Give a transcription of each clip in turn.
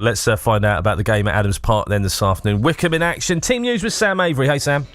Let's find out about the game at Adams Park then this afternoon. Wycombe in action. Team news with Sam Avery. Hey, Sam.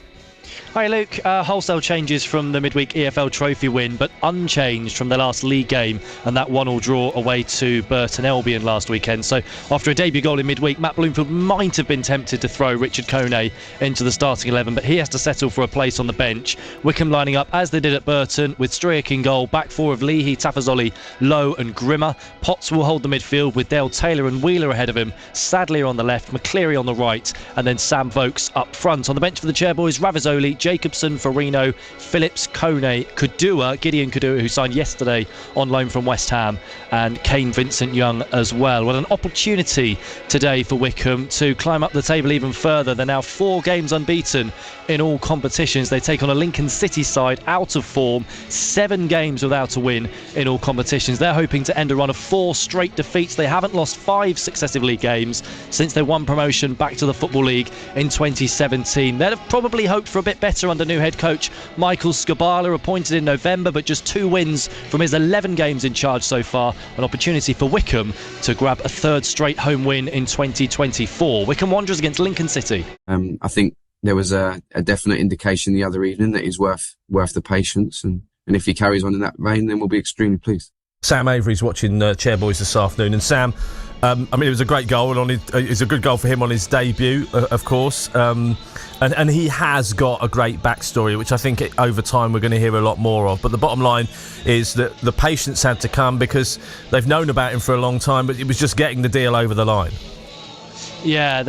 Hi Luke, wholesale changes from the midweek EFL Trophy win, but unchanged from the last league game and that 1-1 draw away to Burton Albion last weekend. So after a debut goal in midweek, Matt Bloomfield might have been tempted to throw Richard Kone into the starting 11, but he has to settle for a place on the bench. Wycombe lining up as they did at Burton with Strick in goal, back four of Leahy, Tafazoli, Lowe and Grimmer. Potts will hold the midfield with Dale Taylor and Wheeler ahead of him, Sadlier on the left, McCleary on the right, and then Sam Vokes up front. On the bench for the Chairboys, Ravizoli, Jacobson, Farino, Phillips, Kone, Kudua, Gideon Kudua, who signed yesterday on loan from West Ham, and Kane Vincent Young as well. Well, an opportunity today for Wycombe to climb up the table even further. They're now 4 games unbeaten in all competitions. They take on a Lincoln City side out of form, 7 games without a win in all competitions. They're hoping to end a run of 4 straight defeats. They haven't lost 5 successive league games since they won promotion back to the Football League in 2017. They'd have probably hoped for a bit better under new head coach Michael Scabala, appointed in November, but just 2 wins from his 11 games in charge so far. An opportunity for Wycombe to grab a 3rd straight home win in 2024. Wycombe Wanderers against Lincoln City. I think there was a definite indication the other evening that he's worth the patience, and if he carries on in that vein, then we'll be extremely pleased. Sam Avery's watching Chairboys this afternoon, and Sam, it was a great goal, and it's a good goal for him on his debut, of course, and he has got a great backstory, which I think over time we're going to hear a lot more of. But the bottom line is that the patience had to come because they've known about him for a long time, but it was just getting the deal over the line. Yeah,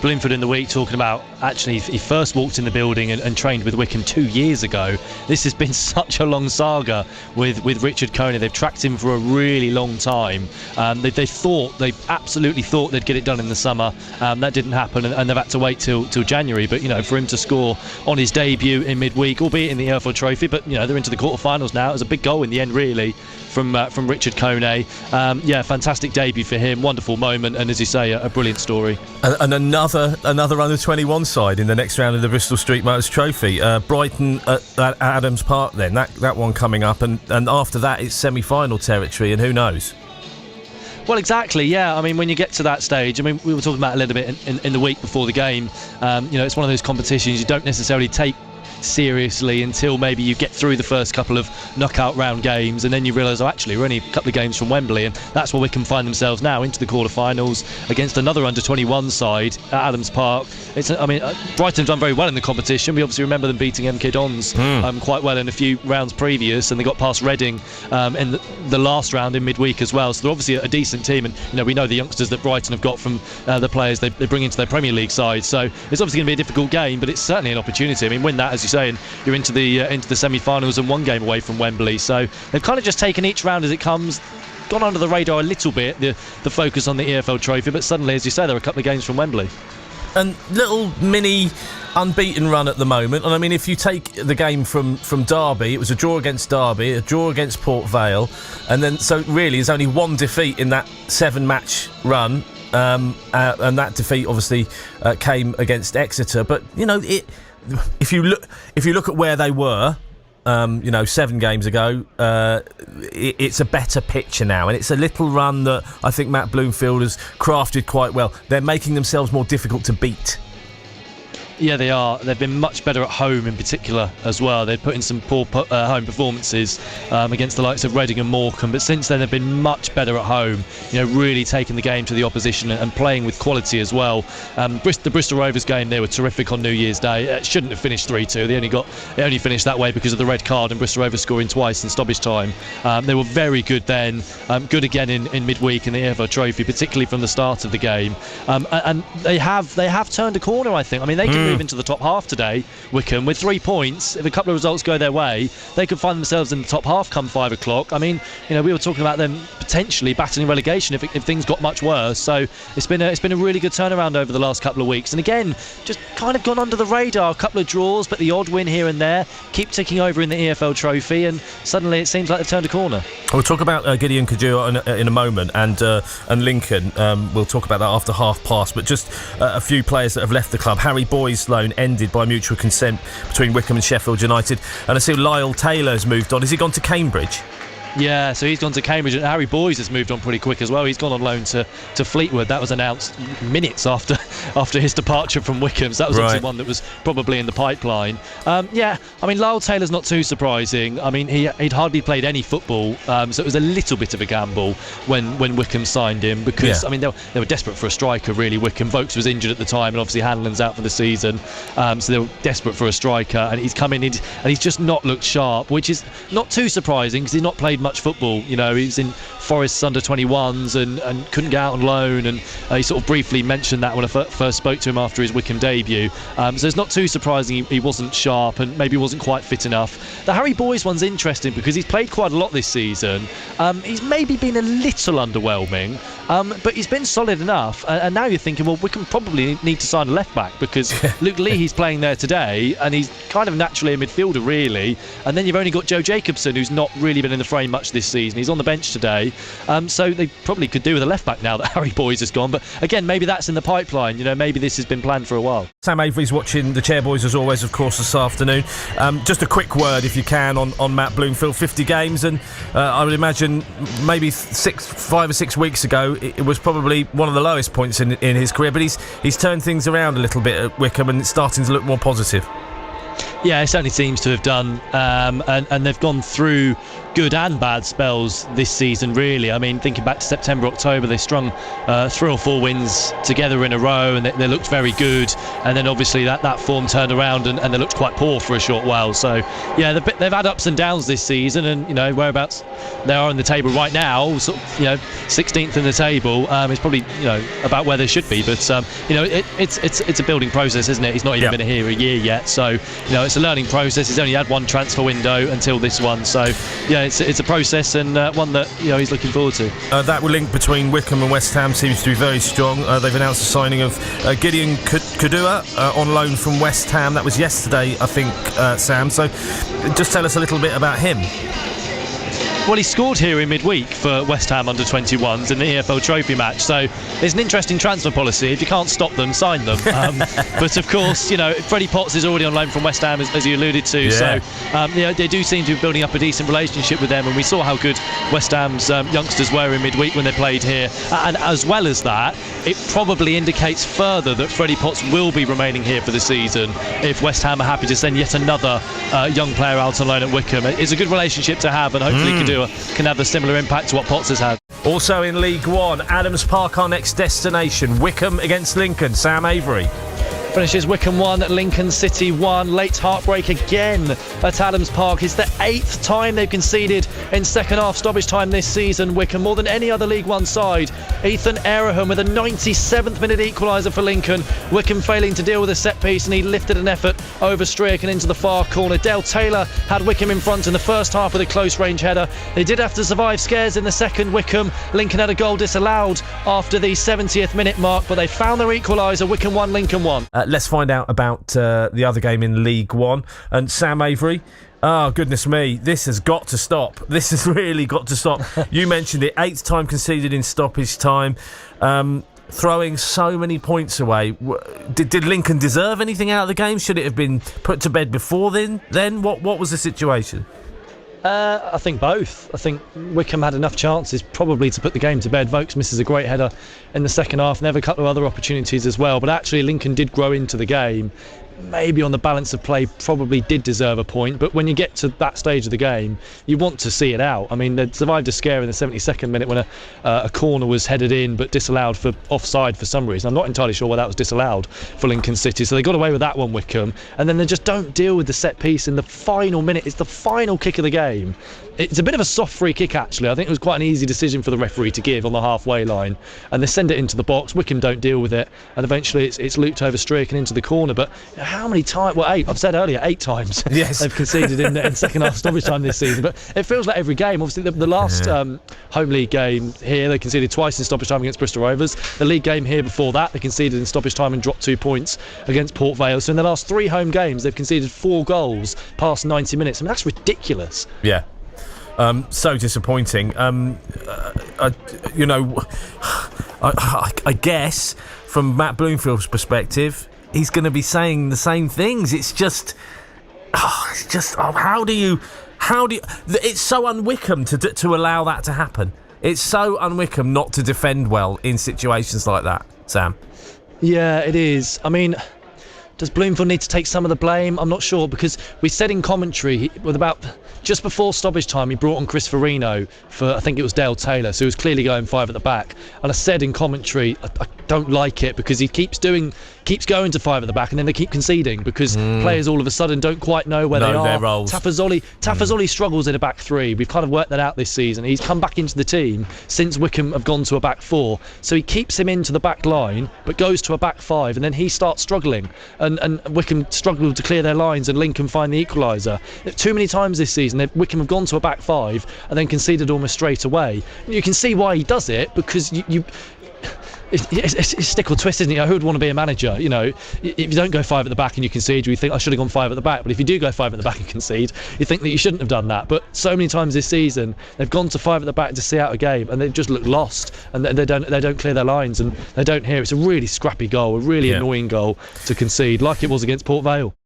Bloomfield in the week talking about actually he first walked in the building and trained with Wycombe 2 years ago. This has been such a long saga with Richard Kone. They've tracked him for a really long time. They absolutely thought they'd get it done in the summer. That didn't happen, and they've had to wait till January. But for him to score on his debut in midweek, albeit in the EFL Trophy, but they're into the quarterfinals now. It was a big goal in the end, really, from Richard Kone. Fantastic debut for him. Wonderful moment, and as you say, a brilliant story. And another under-21 side in the next round of the Bristol Street Motors Trophy. Brighton at Adams Park then, that one coming up, and after that it's semi-final territory, and who knows? Well, exactly, yeah. When you get to that stage, we were talking about a little bit in the week before the game, it's one of those competitions you don't necessarily take seriously until maybe you get through the first couple of knockout round games, and then you realise, actually we're only a couple of games from Wembley, and that's where we can find themselves now into the quarterfinals against another under-21 side at Adams Park. Brighton's done very well in the competition. We obviously remember them beating MK Dons quite well in a few rounds previous, and they got past Reading in the last round in midweek as well. So they're obviously a decent team, and we know the youngsters that Brighton have got from the players they bring into their Premier League side. So it's obviously going to be a difficult game, but it's certainly an opportunity. Win that, as you say, and you're into the semi-finals and 1 game away from Wembley. So they've kind of just taken each round as it comes, gone under the radar a little bit, the focus on the EFL Trophy, but suddenly, as you say, they're a couple of games from Wembley. And little mini unbeaten run at the moment. And if you take the game from Derby, it was a draw against Derby, a draw against Port Vale, and then so really there's only 1 defeat in that 7-match run. And that defeat obviously came against Exeter. But if you look at where they were, 7 games ago, it's a better picture now, and it's a little run that I think Matt Bloomfield has crafted quite well. They're making themselves more difficult to beat. Yeah, they are. They've been much better at home in particular as well. They've put in some poor home performances against the likes of Reading and Morecambe, but since then they've been much better at home, really taking the game to the opposition and playing with quality as well. The Bristol Rovers game, they were terrific on New Year's Day. It shouldn't have finished 3-2. It only finished that way because of the red card and Bristol Rovers scoring twice in stoppage time. They were very good then, good again in midweek in the EFL Trophy, particularly from the start of the game. And they have turned a corner, I think. They can move into the top half today, Wycombe, with 3 points. If a couple of results go their way, they could find themselves in the top half come 5 o'clock. We were talking about them potentially battling relegation if things got much worse. So it's been a really good turnaround over the last couple of weeks, and again just kind of gone under the radar. A couple of draws, but the odd win here and there, keep ticking over in the EFL Trophy, and suddenly it seems like they've turned a corner. We'll talk about Gideon Kudua in a moment, and Lincoln. We'll talk about that after half past. But just a few players that have left the club. Harry Boy's loan ended by mutual consent between Wycombe and Sheffield United, and I see Lyle Taylor's moved on. Has he gone to Cambridge? Yeah, so he's gone to Cambridge, and Harry Boyes has moved on pretty quick as well. He's gone on loan to Fleetwood. That was announced minutes after his departure from Wycombe. So that was obviously one that was probably in the pipeline. Yeah, I mean, Lyle Taylor's not too surprising. I mean, he'd hardly played any football, so it was a little bit of a gamble when Wycombe signed him, because I mean they were desperate for a striker, really. Wycombe, Vokes was injured at the time, and obviously Hanlon's out for the season, so they were desperate for a striker, and he's come in and he's just not looked sharp, which is not too surprising because he's not played much football. You know, he was in Forest's under-21s and couldn't get out on loan, and he sort of briefly mentioned that when I first spoke to him after his Wycombe debut. So it's not too surprising he wasn't sharp and maybe wasn't quite fit enough. The Harry Boyes one's interesting because he's played quite a lot this season. He's maybe been a little underwhelming, but he's been solid enough. And now you're thinking, well, we can probably need to sign a left back, because Luke Leahy's playing there today, and he's kind of naturally a midfielder, really. And then you've only got Joe Jacobson, who's not really been in the frame much this season. He's on the bench today, so they probably could do with a left back now that Harry Boyes has gone. But again, maybe that's in the pipeline. You know, maybe this has been planned for a while. Sam Avery's watching the Chairboys as always, of course, this afternoon. Just a quick word, if you can, on Matt Bloomfield. 50 games, and I would imagine maybe 5 or 6 weeks ago it was probably one of the lowest points in his career, but he's turned things around a little bit at Wycombe, and it's starting to look more positive. Yeah, it certainly seems to have done, and they've gone through good and bad spells this season, really. I mean, thinking back to September, October, they strung 3 or 4 wins together in a row, and they looked very good, and then obviously that form turned around, and they looked quite poor for a short while. So yeah, they've had ups and downs this season, and you know, whereabouts they are in the table right now, sort of, you know, 16th in the table, is probably, you know, about where they should be. But you know, it's a building process, isn't it? He's not even been here a year yet, so you know, it's a learning process. He's only had one transfer window until this one, so yeah, it's a process, and one that, you know, he's looking forward to. That link between Wycombe and West Ham seems to be very strong. They've announced the signing of Gideon Kudua on loan from West Ham. That was yesterday, I think, Sam. So just tell us a little bit about him. Well, he scored here in midweek for West Ham under-21s in the EFL Trophy match, so it's an interesting transfer policy. If you can't stop them, sign them. But of course, you know, Freddie Potts is already on loan from West Ham, as you alluded to, so you know, they do seem to be building up a decent relationship with them, and we saw how good West Ham's youngsters were in midweek when they played here. And as well as that, it probably indicates further that Freddie Potts will be remaining here for the season if West Ham are happy to send yet another young player out on loan at Wycombe. It's a good relationship to have, and hopefully can have a similar impact to what Potts has had. Also in League One, Adams Park, our next destination. Wycombe against Lincoln. Sam Avery. Finishes Wycombe 1, Lincoln City 1. Late heartbreak again at Adams Park. It's the 8th time they've conceded in second half stoppage time this season, Wycombe, more than any other League One side. Ethan Eraham with a 97th minute equaliser for Lincoln. Wycombe failing to deal with a set piece, and he lifted an effort over Strick and into the far corner. Dale Taylor had Wycombe in front in the first half with a close range header. They did have to survive scares in the second. Wycombe, Lincoln had a goal disallowed after the 70th minute mark, but they found their equaliser. Wycombe 1, Lincoln 1. Let's find out about the other game in League One. And Sam Avery, oh, goodness me, this has got to stop. This has really got to stop. You mentioned it, 8th time conceded in stoppage time, throwing so many points away. Did Lincoln deserve anything out of the game? Should it have been put to bed before then? What was the situation? I think both. I think Wycombe had enough chances probably to put the game to bed. Vokes misses a great header in the second half, and they have a couple of other opportunities as well. But actually Lincoln did grow into the game. Maybe on the balance of play probably did deserve a point, but when you get to that stage of the game, you want to see it out. I mean, they survived a scare in the 72nd minute when a corner was headed in but disallowed for offside for some reason. I'm not entirely sure why that was disallowed for Lincoln City, so they got away with that one, Wycombe, and then they just don't deal with the set piece in the final minute. It's the final kick of the game. It's a bit of a soft free kick, actually. I think it was quite an easy decision for the referee to give on the halfway line, and they send it into the box. Wycombe don't deal with it, and eventually it's looped over Strick and into the corner. But how many times? Well, 8. I've said earlier 8 times. Yes. They've conceded in second half stoppage time this season. But it feels like every game. Obviously, the last home league game here, they conceded twice in stoppage time against Bristol Rovers. The league game here before that, they conceded in stoppage time and dropped 2 points against Port Vale. So in the last 3 home games, they've conceded 4 goals past 90 minutes. I mean, that's ridiculous. Yeah. So disappointing. I guess from Matt Bloomfield's perspective, he's going to be saying the same things. It's just how do you How do you, it's so un-Wycombe to allow that to happen. It's so un-Wycombe not to defend well in situations like that, Sam. Yeah, it is. I mean, does Bloomfield need to take some of the blame? I'm not sure, because we said in commentary, with about just before stoppage time, he brought on Chris Farino for, I think it was Dale Taylor, so he was clearly going 5 at the back. And I said in commentary, I don't like it, because he keeps going to 5 at the back, and then they keep conceding because players all of a sudden don't quite know where they are. Their roles. Tafazolli struggles in a back 3. We've kind of worked that out this season. He's come back into the team since Wycombe have gone to a back 4, so he keeps him into the back line, but goes to a back 5, and then he starts struggling. And Wycombe struggled to clear their lines, and Lincoln find the equaliser. Too many times this season, Wycombe have gone to a back 5 and then conceded almost straight away. You can see why he does it, because it's stick or twist, isn't it? Who would want to be a manager? You know, if you don't go 5 at the back and you concede, you think I should have gone 5 at the back. But if you do go 5 at the back and concede, you think that you shouldn't have done that. But so many times this season, they've gone to 5 at the back to see out a game, and they just look lost, and they don't clear their lines, and they don't hear. It's a really scrappy goal, a really annoying goal to concede, like it was against Port Vale.